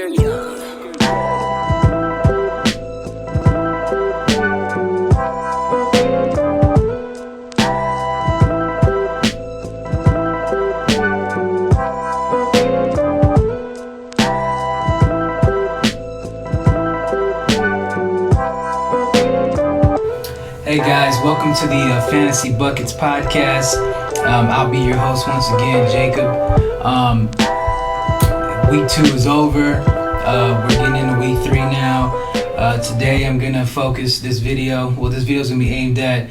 Hey guys, welcome to the Fantasy Buckets podcast. I'll be your host once again, Jacob. Week 2 is over. We're getting into week 3 now. Today I'm gonna focus this video. Well, this video is gonna be aimed at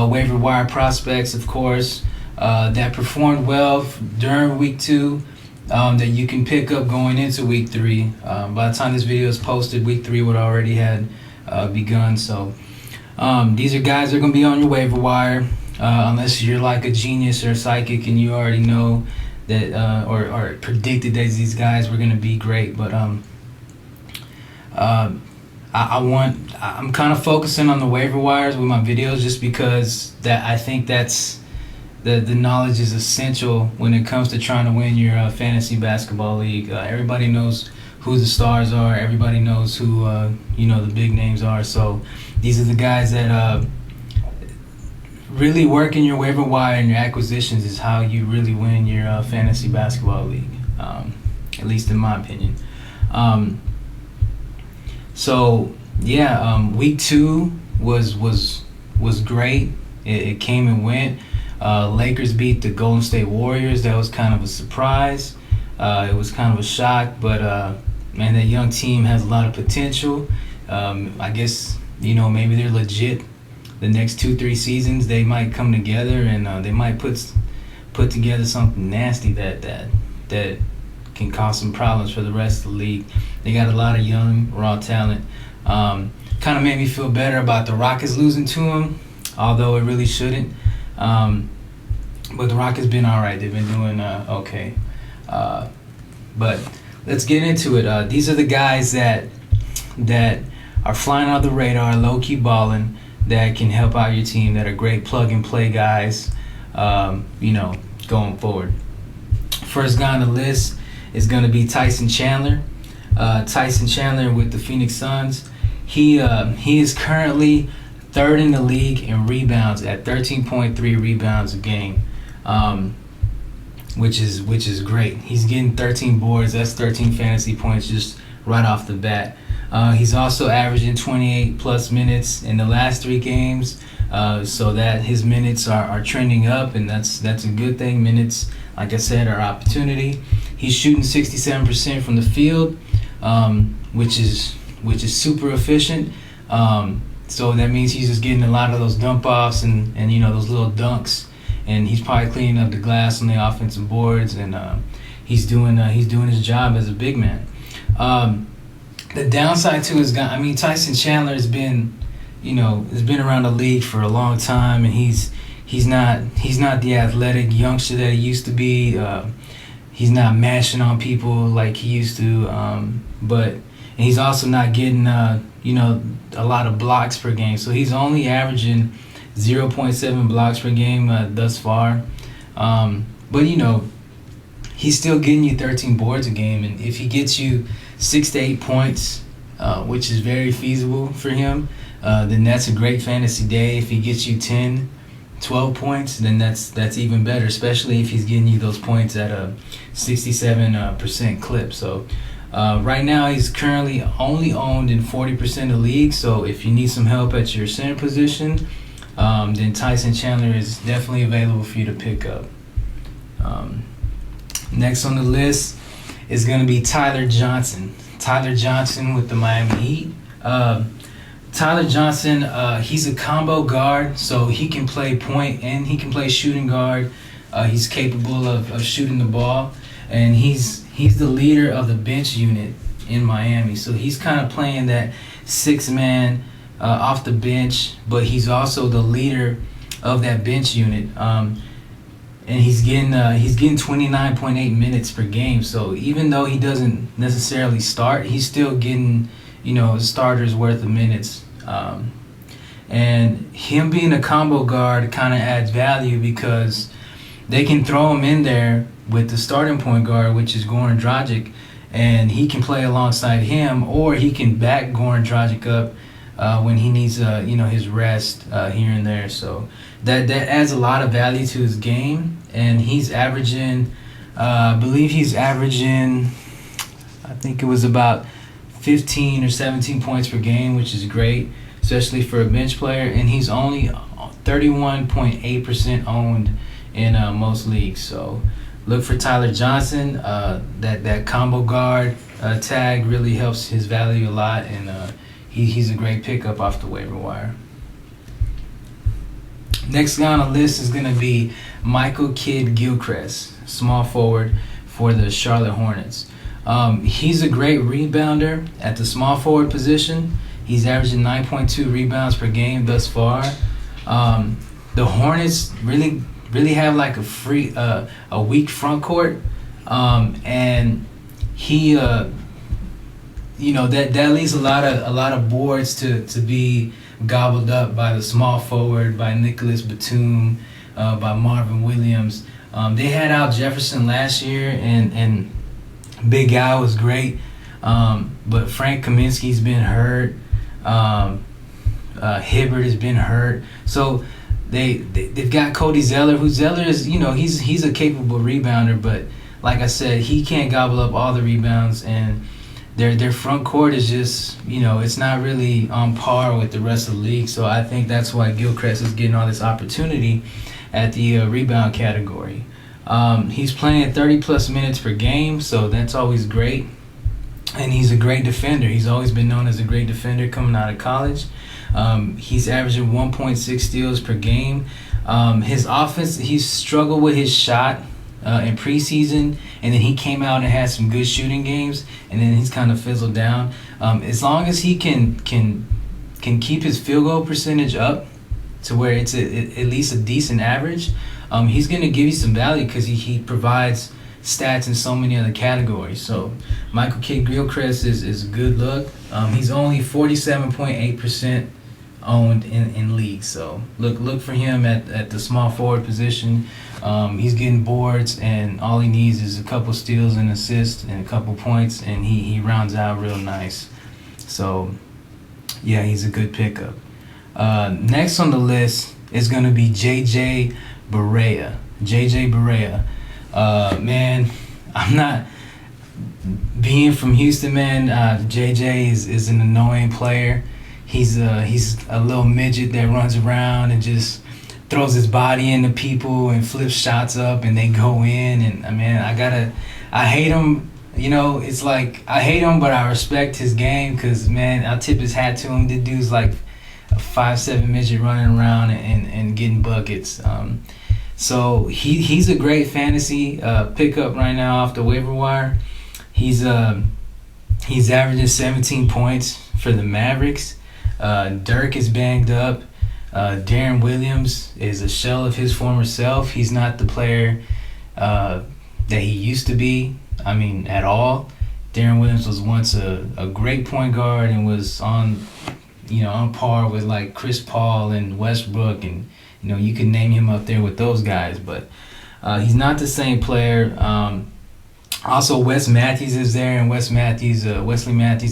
waiver wire prospects, of course, that performed well during week 2, that you can pick up going into week 3. By the time this video is posted, week 3 would already had begun. So. These are guys that are going to be on your waiver wire, unless you're like a genius or a psychic and you already know that, or predicted that these guys were going to be great. But I'm kind of focusing on the waiver wires with my videos just because that I think that's the knowledge is essential when it comes to trying to win your fantasy basketball league. Everybody knows who the stars are. Everybody knows who the big names are. So these are the guys that really work in your waiver wire and your acquisitions is how you really win your fantasy basketball league, at least in my opinion. Week 2 was great. It came and went. Lakers beat the Golden State Warriors. That was kind of a surprise. It was kind of a shock, but man, that young team has a lot of potential. I guess, maybe they're legit. The next 2-3 seasons, they might come together and they might put together something nasty that can cause some problems for the rest of the league. They got a lot of young, raw talent. Kind of made me feel better about the Rockets losing to them, although it really shouldn't. But the Rockets been all right. They've been doing okay. But let's get into it. These are the guys that are flying on the radar, low-key balling, that can help out your team, that are great plug-and-play guys, going forward. First guy on the list is going to be Tyson Chandler. Tyson Chandler with the Phoenix Suns. He is currently 3rd in the league in rebounds at 13.3 rebounds a game, which is great. He's getting 13 boards. That's 13 fantasy points just right off the bat. He's also averaging 28 plus minutes in the last 3 games, so that his minutes are trending up, and that's a good thing. Minutes, like I said, are opportunity. He's shooting 67% from the field, which is super efficient. So that means he's just getting a lot of those dump offs and those little dunks, and he's probably cleaning up the glass on the offensive boards, and he's doing his job as a big man. The downside to his guy, Tyson Chandler has been around the league for a long time, and he's not the athletic youngster that he used to be. He's not mashing on people like he used to, and he's also not getting a lot of blocks per game. So he's only averaging 0.7 blocks per game thus far. But he's still getting you 13 boards a game, and if he gets you 6 to 8 points, which is very feasible for him, then that's a great fantasy day. If he gets you 10, 12 points, then that's even better, especially if he's getting you those points at a 67% clip. So right now he's currently only owned in 40% of the league, so if you need some help at your center position, then Tyson Chandler is definitely available for you to pick up. Next on the list is going to be Tyler Johnson. Tyler Johnson with the Miami Heat. Tyler Johnson, he's a combo guard, so he can play point and he can play shooting guard. He's capable of shooting the ball, and he's the leader of the bench unit in Miami. So he's kind of playing that 6-man off the bench, but he's also the leader of that bench unit. And he's getting 29.8 minutes per game. So even though he doesn't necessarily start, he's still getting a starter's worth of minutes. And him being a combo guard kind of adds value because they can throw him in there with the starting point guard, which is Goran Dragic, and he can play alongside him, or he can back Goran Dragic up when he needs his rest here and there. So that adds a lot of value to his game, and he's averaging, I believe he's averaging, I think it was about 15 or 17 points per game, which is great, especially for a bench player, and he's only 31.8% owned in most leagues. So look for Tyler Johnson. That combo guard tag really helps his value a lot, and he's a great pickup off the waiver wire. Next guy on the list is going to be Michael Kidd-Gilchrist, small forward for the Charlotte Hornets. He's a great rebounder at the small forward position. He's averaging 9.2 rebounds per game thus far. The Hornets really have like a weak front court, and he that leaves a lot of boards to be gobbled up by the small forward, by Nicholas Batum, by Marvin Williams. They had Al Jefferson last year, and Big Al was great, but Frank Kaminsky's been hurt. Hibbert has been hurt, so they've got Cody Zeller, who Zeller is, he's a capable rebounder, but like I said, he can't gobble up all the rebounds, and their front court is just, it's not really on par with the rest of the league. So I think that's why Gilchrist is getting all this opportunity at the rebound category. He's playing 30-plus minutes per game, so that's always great. And he's a great defender. He's always been known as a great defender coming out of college. He's averaging 1.6 steals per game. His offense, he's struggled with his shot in preseason, and then he came out and had some good shooting games, and then he's kind of fizzled down. As long as he can keep his field goal percentage up to where it's at least a decent average, he's going to give you some value because he provides stats in so many other categories. So Michael Kidd-Gilchrist is a good look. He's only 47.8% owned in leagues. So look for him at the small forward position. He's getting boards, and all he needs is a couple steals and assists and a couple points, and he rounds out real nice. So yeah, he's a good pickup. Next on the list is going to be JJ Barea. Man, I'm not being from Houston, man. JJ is an annoying player. He's a little midget that runs around and just throws his body into people and flips shots up and they go in. And man, I hate him. It's like I hate him, but I respect his game because, man, I'll tip his hat to him. The dude's like a 5'7" midget running around and getting buckets. So he's a great fantasy pickup right now off the waiver wire. He's averaging 17 points for the Mavericks. Dirk is banged up. Darren Williams is a shell of his former self. He's not the player that he used to be. At all. Darren Williams was once a great point guard and was on par with like Chris Paul and Westbrook, and you can name him up there with those guys, but he's not the same player. Also, Wes Matthews is there, and Wesley Matthews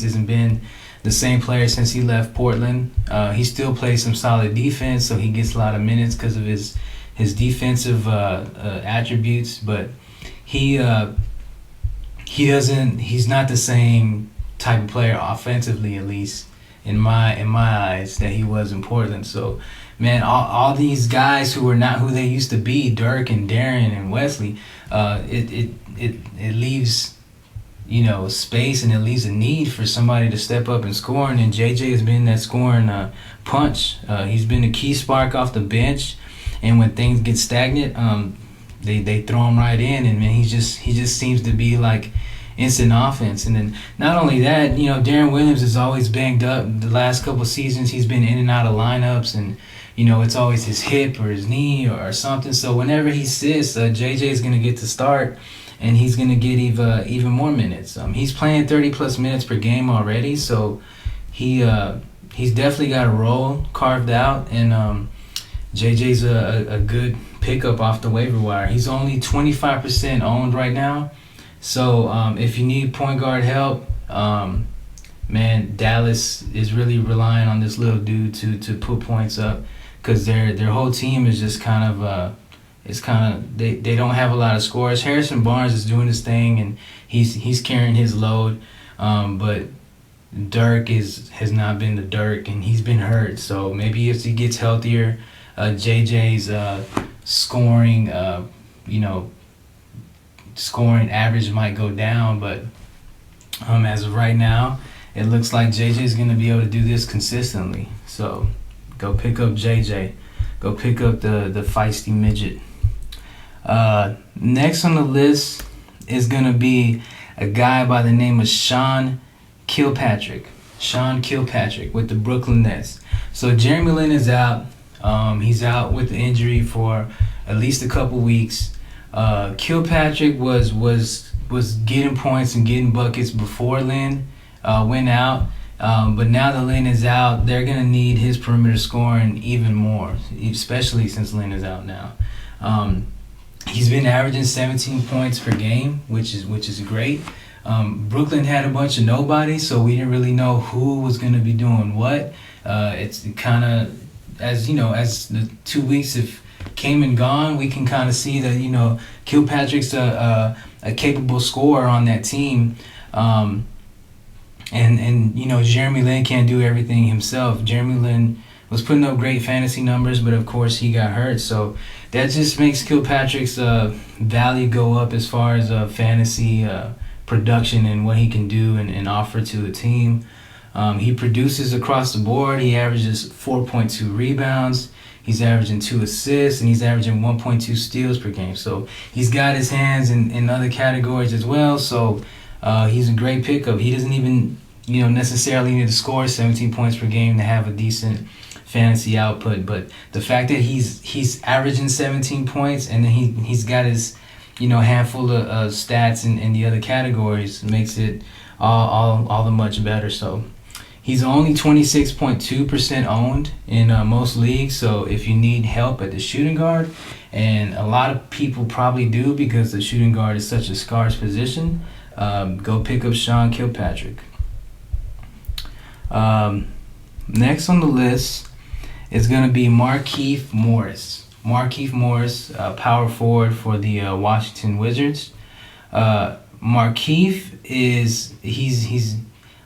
hasn't been the same player since he left Portland. He still plays some solid defense, so he gets a lot of minutes because of his defensive attributes, but he's not the same type of player offensively, at least in my eyes, that he was in Portland. So man, all these guys who are not who they used to be, Dirk and Darren and Wesley, it leaves space, and it leaves a need for somebody to step up and score. And JJ has been that scoring punch. He's been a key spark off the bench, and when things get stagnant, they throw him right in, and man, he just seems to be like instant offense. And then not only that, Darren Williams is always banged up. The last couple of seasons, he's been in and out of lineups, and it's always his hip or his knee or something. So whenever he sits, JJ is going to get to start, and he's going to get even more minutes. He's playing 30-plus minutes per game already, so he's definitely got a role carved out, and JJ's a good pickup off the waiver wire. He's only 25% owned right now, So if you need point guard help, man, Dallas is really relying on this little dude to put points up, because their whole team is just kind of they don't have a lot of scores. Harrison Barnes is doing his thing and he's carrying his load, but Dirk has not been the Dirk, and he's been hurt. So maybe if he gets healthier, JJ's scoring scoring average might go down, but as of right now, it looks like JJ's going to be able to do this consistently. So go pick up JJ. Go pick up the feisty midget. Next on the list is going to be a guy by the name of Sean Kilpatrick. Sean Kilpatrick with the Brooklyn Nets. So Jeremy Lin is out. He's out with the injury for at least a couple weeks. Kilpatrick was getting points and getting buckets before Lin went out. But now that Lin is out, they're going to need his perimeter scoring even more, especially since Lin is out now. He's been averaging 17 points per game, which is great. Brooklyn had a bunch of nobodies, so we didn't really know who was going to be doing what. It's kind of, as the 2 weeks have came and gone, we can kind of see that Kilpatrick's a capable scorer on that team. And Jeremy Lin can't do everything himself. Jeremy Lin was putting up great fantasy numbers, but of course he got hurt. So that just makes Kilpatrick's value go up as far as fantasy production and what he can do and offer to the team. He produces across the board. He averages 4.2 rebounds. He's averaging 2 assists, and he's averaging 1.2 steals per game. So he's got his hands in other categories as well. So he's a great pickup. He doesn't even necessarily need to score 17 points per game to have a decent fantasy output. But the fact that he's averaging 17 points and then he's got his handful of stats in the other categories makes it all the much better. So he's only 26.2% owned in most leagues. So if you need help at the shooting guard, and a lot of people probably do because the shooting guard is such a scarce position, go pick up Sean Kilpatrick. Next on the list is going to be Markieff Morris. Markieff Morris, power forward for the Washington Wizards. Markieff he's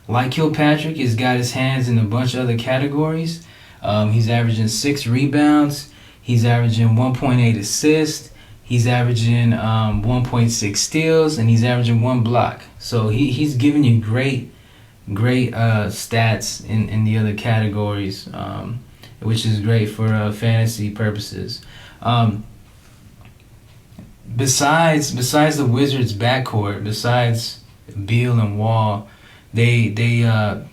like Kilpatrick. He's got his hands in a bunch of other categories. He's averaging 6 rebounds. He's averaging 1.8 assists. He's averaging 1.6 steals, and he's averaging 1 block. So he's giving you great stats in the other categories, which is great for fantasy purposes. Besides the Wizards' backcourt, besides Beal and Wall, they don't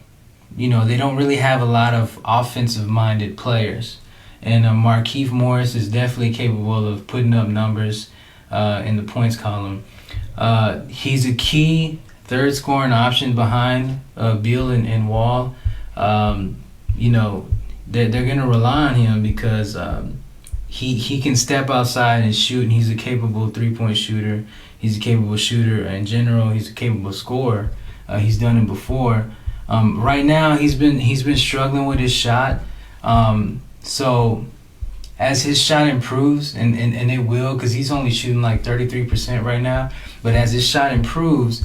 really have a lot of offensive-minded players. And Markieff Morris is definitely capable of putting up numbers in the points column. He's a key third scoring option behind Beal and Wall. They're going to rely on him because he can step outside and shoot, and he's a capable three-point shooter. He's a capable shooter in general. He's a capable scorer. He's done it before. Right now, he's been struggling with his shot. So as his shot improves, and it will, because he's only shooting like 33% right now, but as his shot improves,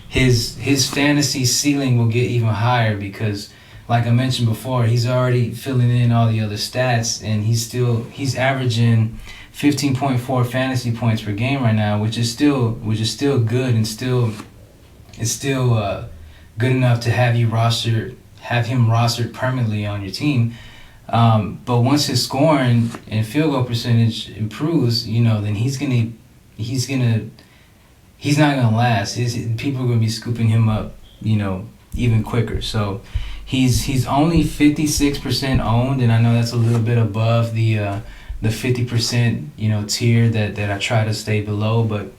his fantasy ceiling will get even higher because, like I mentioned before, he's already filling in all the other stats, and he's averaging 15.4 fantasy points per game right now, which is still good, and it's still good enough to have him rostered permanently on your team. But once his scoring and field goal percentage improves, then he's not gonna last. People are gonna be scooping him up, even quicker. So he's only 56% owned, and I know that's a little bit above the 50% tier that I try to stay below, but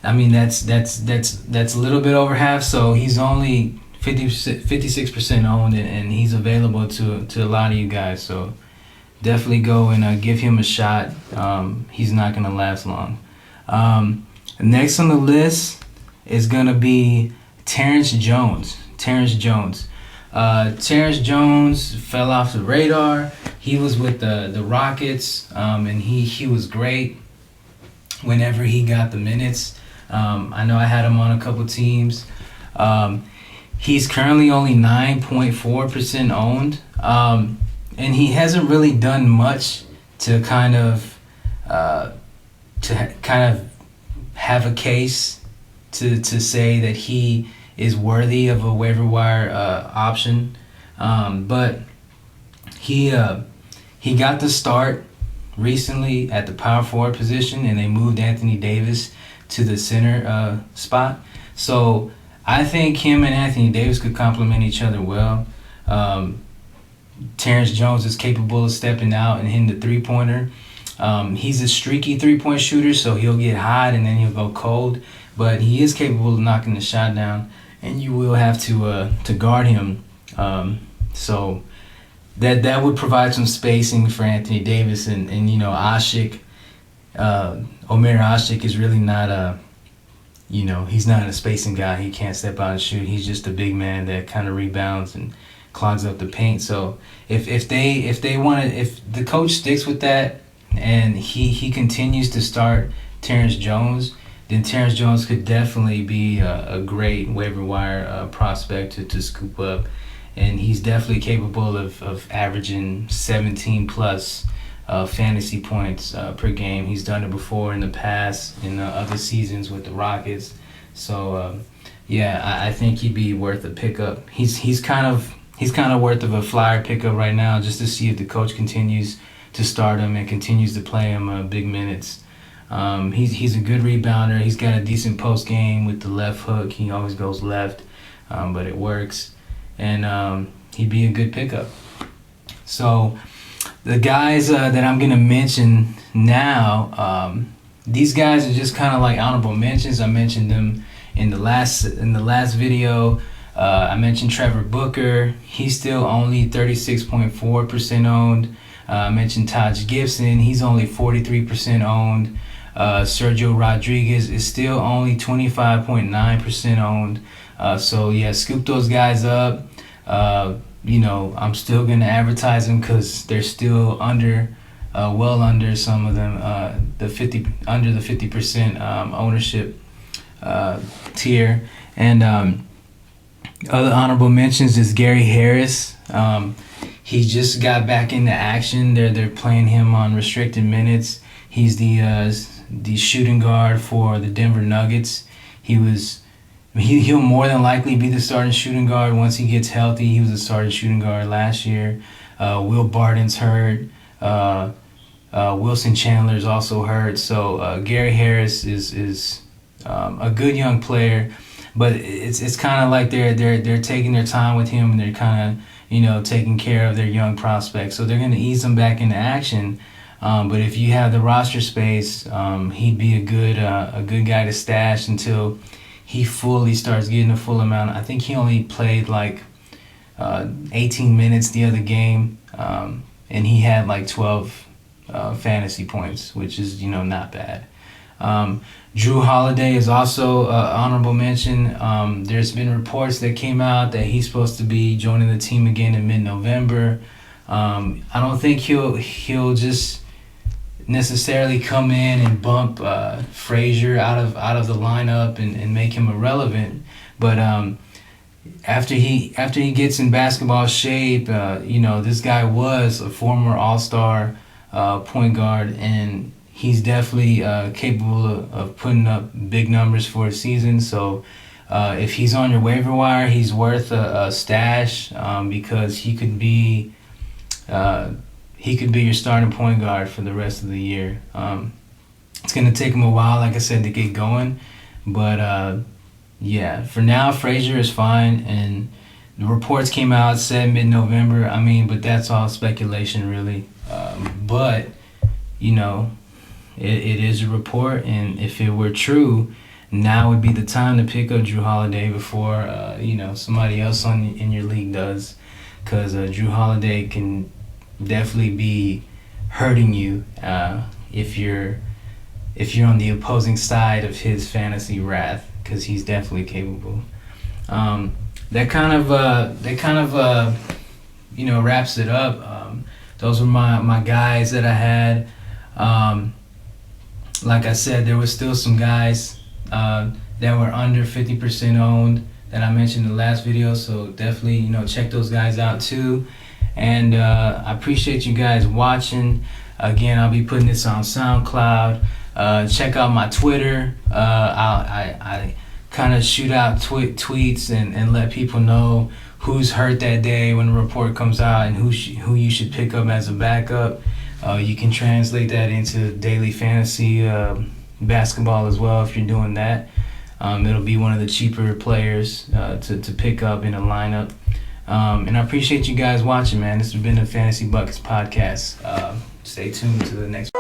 I mean that's a little bit over half. So he's only 56% owned, and he's available to a lot of you guys. So definitely go and give him a shot. He's not gonna last long. Next on the list is going to be Terrence Jones. Terrence Jones fell off the radar. He was with the Rockets, and he was great whenever he got the minutes. I know I had him on a couple teams. He's currently only 9.4% owned, and he hasn't really done much to kind of have a case to say that he is worthy of a waiver wire option. But he got the start recently at the power forward position, and they moved Anthony Davis to the center spot. So I think him and Anthony Davis could complement each other well. Terrence Jones is capable of stepping out and hitting the three-pointer. He's a streaky three-point shooter, so he'll get hot and then he'll go cold. But he is capable of knocking the shot down, and you will have to guard him. So that would provide some spacing for Anthony Davis and Asik. Omer Asik is really not he's not a spacing guy. He can't step out and shoot. He's just a big man that kind of rebounds and clogs up the paint. So if the coach sticks with that and he continues to start Terrence Jones, then Terrence Jones could definitely be a great waiver wire prospect to scoop up. And he's definitely capable of averaging 17 plus fantasy points per game. He's done it before in the past in other seasons with the Rockets. So I think he'd be worth a pickup. He's kind of worth of a flyer pickup right now, just to see if the coach continues to start him and continues to play him big minutes. He's a good rebounder. He's got a decent post game with the left hook. He always goes left, but it works. And he'd be a good pickup. So the guys that I'm going to mention now, these guys are just kind of like honorable mentions. I mentioned them in the last video. I mentioned Trevor Booker. He's still only 36.4% owned. I mentioned Taj Gibson. He's only 43% owned. Sergio Rodriguez is still only 25.9% owned. So scoop those guys up. I'm still gonna advertise them because they're still well under some of them, under the 50% ownership tier. And other honorable mentions is Gary Harris. He just got back into action. They're playing him on restricted minutes. He's the shooting guard for the Denver Nuggets. He'll more than likely be the starting shooting guard once he gets healthy. He was a starting shooting guard last year. Will Barton's hurt. Wilson Chandler's also hurt. So Gary Harris is a good young player, but it's kind of like they're taking their time with him, and they're kind of taking care of their young prospects. So they're going to ease him back into action. But if you have the roster space, he'd be a good guy to stash until he fully starts getting a full amount. I think he only played like 18 minutes the other game, and he had like 12 fantasy points, which is not bad. Jrue Holiday is also honorable mention. There's been reports that came out that he's supposed to be joining the team again in mid-November. I don't think he'll just necessarily come in and bump Frazier out of the lineup and make him irrelevant, but after he gets in basketball shape, this guy was a former All-Star point guard, and he's definitely capable of putting up big numbers for a season. So if he's on your waiver wire, he's worth a stash because he could be your starting point guard for the rest of the year. It's going to take him a while, like I said, to get going. But, for now, Frazier is fine. And the reports came out, said mid-November. But that's all speculation, really. But, it is a report. And if it were true, now would be the time to pick up Jrue Holiday before, somebody else in your league does. Because Jrue Holiday can definitely be hurting you if you're if you're on the opposing side of his fantasy wrath, because he's definitely capable. That kind of wraps it up. Those were my guys that I had. Like I said, there were still some guys that were under 50% owned that I mentioned in the last video, so definitely check those guys out too. And I appreciate you guys watching. Again, I'll be putting this on SoundCloud. Check out my Twitter. I kind of shoot out tweets and let people know who's hurt that day when the report comes out and who you should pick up as a backup. You can translate that into daily fantasy basketball as well if you're doing that. It'll be one of the cheaper players to pick up in a lineup. And I appreciate you guys watching, man. This has been the Fantasy Buckets podcast. Stay tuned to the next